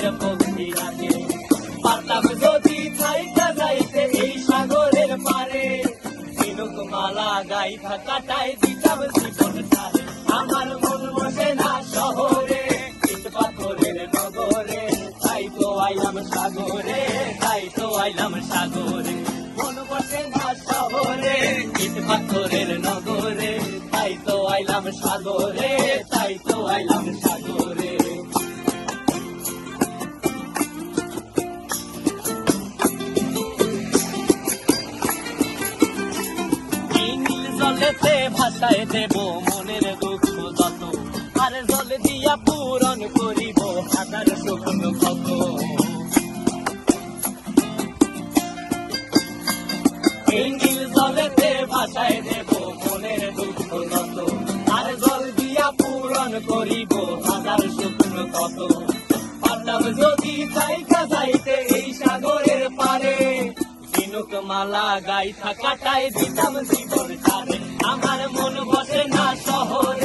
সাগরের পক্ষী রাখে পারতাম যদি থাইকা যাইতে এই সাগরের পারে ঝিনুক মালা গাইথা কাটায় দিতাম জীবন সারে আমার মন বসে না শহরে ইট পাথরের নগরে তাই তো আইলাম সাগরে তাই তো আইলাম সাগরে মন বসে না শহরে ইট পাথরের নগরে তাই তো আইলাম সাগরে তাই তো আইলাম সাগরে জলেতে ভাষায় দেব মনের দুঃখ যত আর জল দিয়া পূরণ করিব হাজার শুকনো ক্ষত এই নীল জলেতে ভাষায় দেব মনের দুঃখ যত আর জল দিয়া পূরণ করিব হাজার শুকনো ক্ষত পারতাম যদি থাইকা যাইতে এই সাগরের পারে ঝিনুক মালা গাইথা কাটায় দিতাম জীবন সারে আমার মন বসে না শহরে